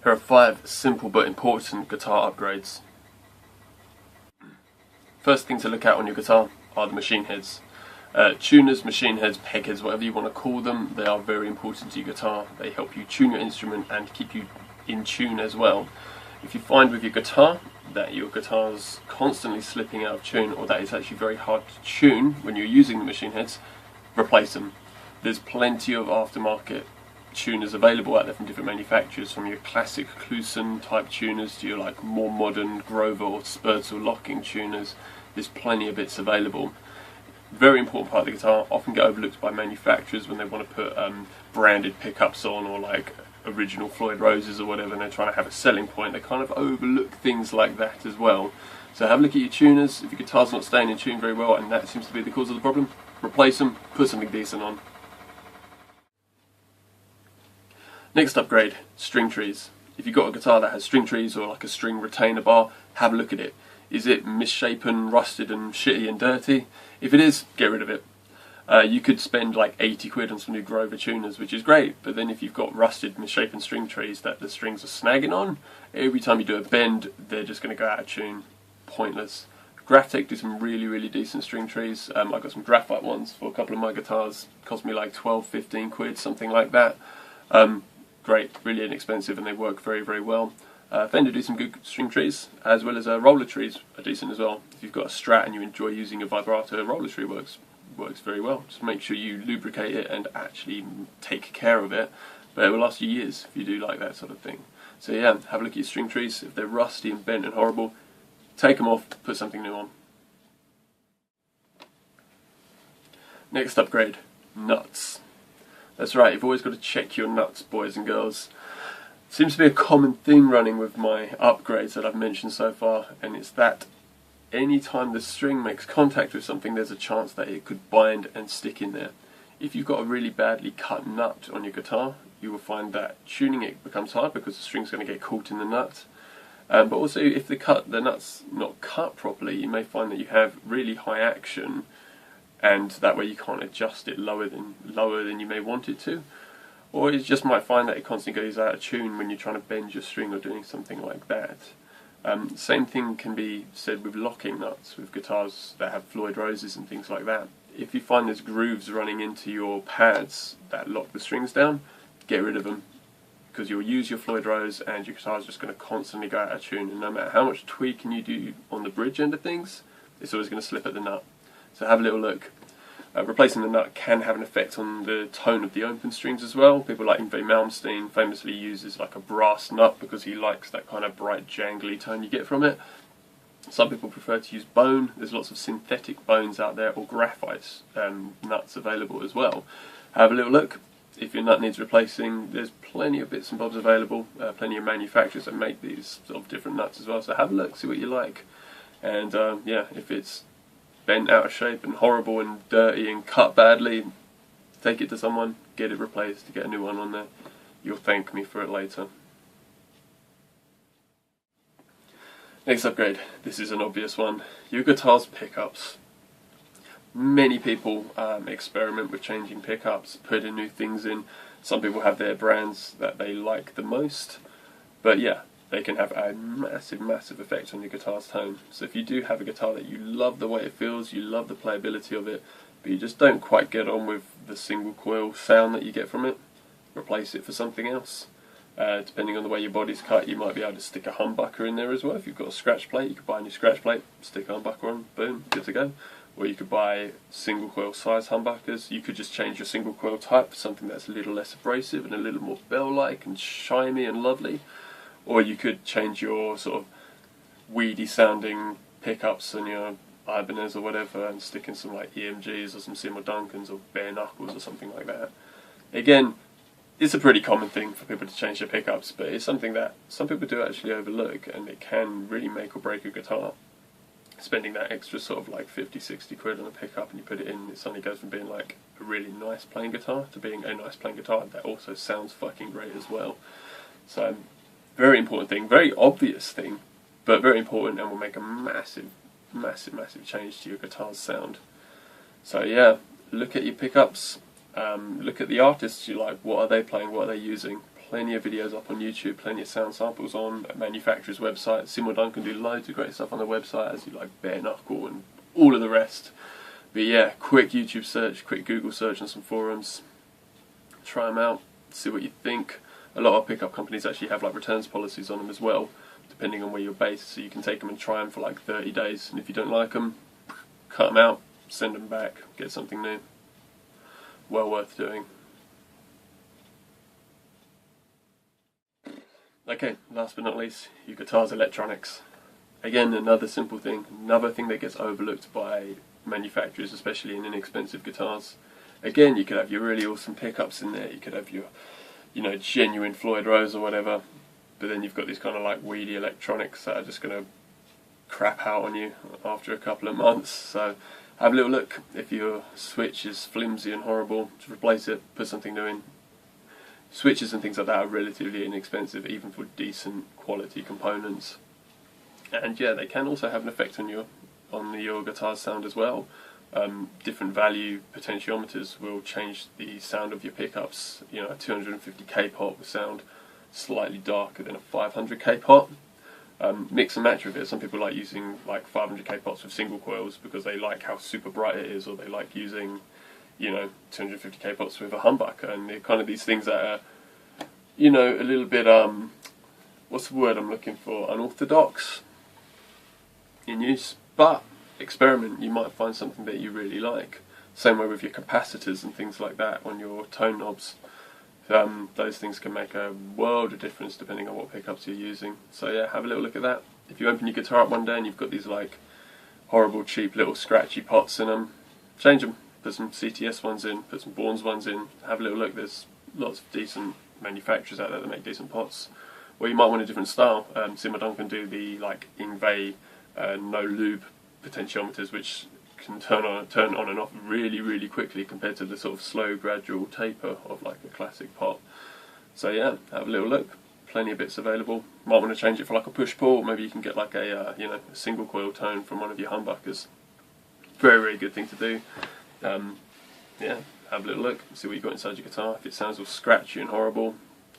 There are 5 simple but important guitar upgrades. First thing to look at on your guitar are the machine heads. Tuners, machine heads, peg heads, whatever you want to call them, they are very important to your guitar. They help you tune your instrument and keep you in tune as well. If you find with your guitar that your guitar's constantly slipping out of tune, or that it's actually very hard to tune when you're using the machine heads, replace them. There's plenty of aftermarket tuners available out there from different manufacturers, from your classic Kluson type tuners to your like more modern Grover or Spurzel locking tuners. There's plenty of bits available. Very important part of the guitar, often get overlooked by manufacturers when they want to put branded pickups on, or like original Floyd Roses or whatever, and they're trying to have a selling point. They kind of overlook things like that as well. So have a look at your tuners. If your guitar's not staying in tune very well and that seems to be the cause of the problem, replace them, put something decent on. Next upgrade, string trees. If you've got a guitar that has string trees or like a string retainer bar, have a look at it. Is it misshapen, rusted and shitty and dirty? If it is, get rid of it. You could spend like 80 quid on some new Grover tuners, which is great, but then if you've got rusted, misshapen string trees that the strings are snagging on, every time you do a bend, they're just going to go out of tune. Pointless. Graphtec do some really decent string trees. I've got some graphite ones for a couple of my guitars. Cost me like 12-15 quid, something like that. Great, really inexpensive, and they work very well. Fender do some good string trees, as well as roller trees are decent as well. If you've got a Strat and you enjoy using a vibrato, a roller tree works very well. Just make sure you lubricate it and actually take care of it, but it will last you years if you do like that sort of thing. So yeah, have a look at your string trees. If they're rusty and bent and horrible, take them off, put something new on. Next upgrade, nuts. That's right, you've always got to check your nuts, boys and girls. Seems to be a common thing running with my upgrades that I've mentioned so far, and it's that any time the string makes contact with something, there's a chance that it could bind and stick in there. If you've got a really badly cut nut on your guitar, you will find that tuning it becomes hard because the string's going to get caught in the nut. But also, if the nut's not cut properly, you may find that you have really high action, and that way you can't adjust it lower than you may want it to. Or you just might find that it constantly goes out of tune when you're trying to bend your string or doing something like that. Same thing can be said with locking nuts, with guitars that have Floyd Roses and things like that. If you find there's grooves running into your pads that lock the strings down, get rid of them, because you'll use your Floyd Rose and your guitar's just going to constantly go out of tune, and no matter how much tweaking you do on the bridge end of things, it's always going to slip at the nut. So have a little look. Replacing the nut can have an effect on the tone of the open strings as well. People like Yngwie Malmsteen famously uses like a brass nut because he likes that kind of bright jangly tone you get from it. Some people prefer to use bone. There's lots of synthetic bones out there, or graphite nuts available as well. Have a little look. If your nut needs replacing, there's plenty of bits and bobs available, plenty of manufacturers that make these sort of different nuts as well. So have a look, see what you like. And yeah, if it's bent out of shape and horrible and dirty and cut badly, take it to someone, get it replaced, get a new one on there. You'll thank me for it later. Next upgrade, this is an obvious one, your guitar's pickups. Many people experiment with changing pickups, putting new things in. Some people have their brands that they like the most, but yeah, they can have a massive effect on your guitar's tone. So if you do have a guitar that you love the way it feels, you love the playability of it, but you just don't quite get on with the single coil sound that you get from it, replace it for something else. Depending on the way your body's cut, you might be able to stick a humbucker in there as well. If you've got a scratch plate, you could buy a new scratch plate, stick a humbucker on, boom, good to go. Or you could buy single coil size humbuckers. You could just change your single coil type for something that's a little less abrasive and a little more bell-like and shiny and lovely. Or you could change your sort of weedy sounding pickups and your Ibanez or whatever and stick in some like EMGs or some Seymour Duncans or bare knuckles or something like that. Again, it's a pretty common thing for people to change their pickups, but it's something that some people do actually overlook, and it can really make or break a guitar. Spending that extra sort of like 50-60 quid on a pickup and you put it in, it suddenly goes from being like a really nice playing guitar to being a nice playing guitar that also sounds fucking great as well. So very important thing, very obvious thing, but very important, and will make a massive change to your guitar's sound. So yeah, look at your pickups, look at the artists you like, what are they playing, what are they using, plenty of videos up on YouTube, plenty of sound samples on manufacturers' websites. Seymour Duncan do loads of great stuff on their website, as you like Bare Knuckle and all of the rest. But yeah, quick YouTube search, quick Google search on some forums. Try them out, see what you think. A lot of pickup companies actually have like returns policies on them as well, depending on where you're based, so you can take them and try them for like 30 days, and if you don't like them, cut them out, send them back, get something new. Well worth doing. Okay, last but not least, your guitar's electronics. Again, another simple thing, another thing that gets overlooked by manufacturers, especially in inexpensive guitars. Again, you could have your really awesome pickups in there, you could have your, you know, genuine Floyd Rose or whatever, but then you've got these kind of like weedy electronics that are just going to crap out on you after a couple of months. So have a little look. If your switch is flimsy and horrible, just replace it, put something new in. Switches and things like that are relatively inexpensive, even for decent quality components. And yeah, they can also have an effect on your guitar's sound as well. Different value potentiometers will change the sound of your pickups. You know, a 250k pot will sound slightly darker than a 500k pot. Mix and match with it. Some people like using like 500k pots with single coils because they like how super bright it is, or they like using, you know, 250k pots with a humbucker, and they're kind of these things that are, you know, a little bit what's the word I'm looking for? Unorthodox in use, but experiment. You might find something that you really like. Same way with your capacitors and things like that on your tone knobs. Those things can make a world of difference depending on what pickups you're using. So yeah, have a little look at that. If you open your guitar up one day and you've got these like horrible cheap little scratchy pots in them, change them. Put some CTS ones in, put some Bourne's ones in, have a little look. There's lots of decent manufacturers out there that make decent pots. Or you might want a different style. Seymour Duncan do the like Ingve no lube potentiometers, which can turn on and off really quickly compared to the sort of slow gradual taper of like a classic pot. So yeah, have a little look. Plenty of bits available. Might want to change it for like a push pull. Maybe you can get like a you know, a single coil tone from one of your humbuckers. Very good thing to do. Yeah, have a little look, see what you've got inside your guitar. If it sounds all scratchy and horrible,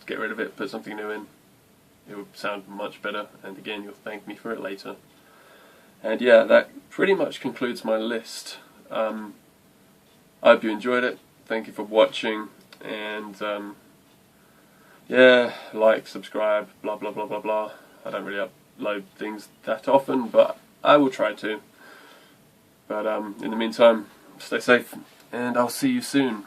get rid of it, put something new in. It will sound much better, and again, you'll thank me for it later. And yeah, that pretty much concludes my list. I hope you enjoyed it. Thank you for watching, and yeah, like, subscribe, blah blah blah blah blah. I don't really upload things that often, but I will try to. But in the meantime, stay safe, and I'll see you soon.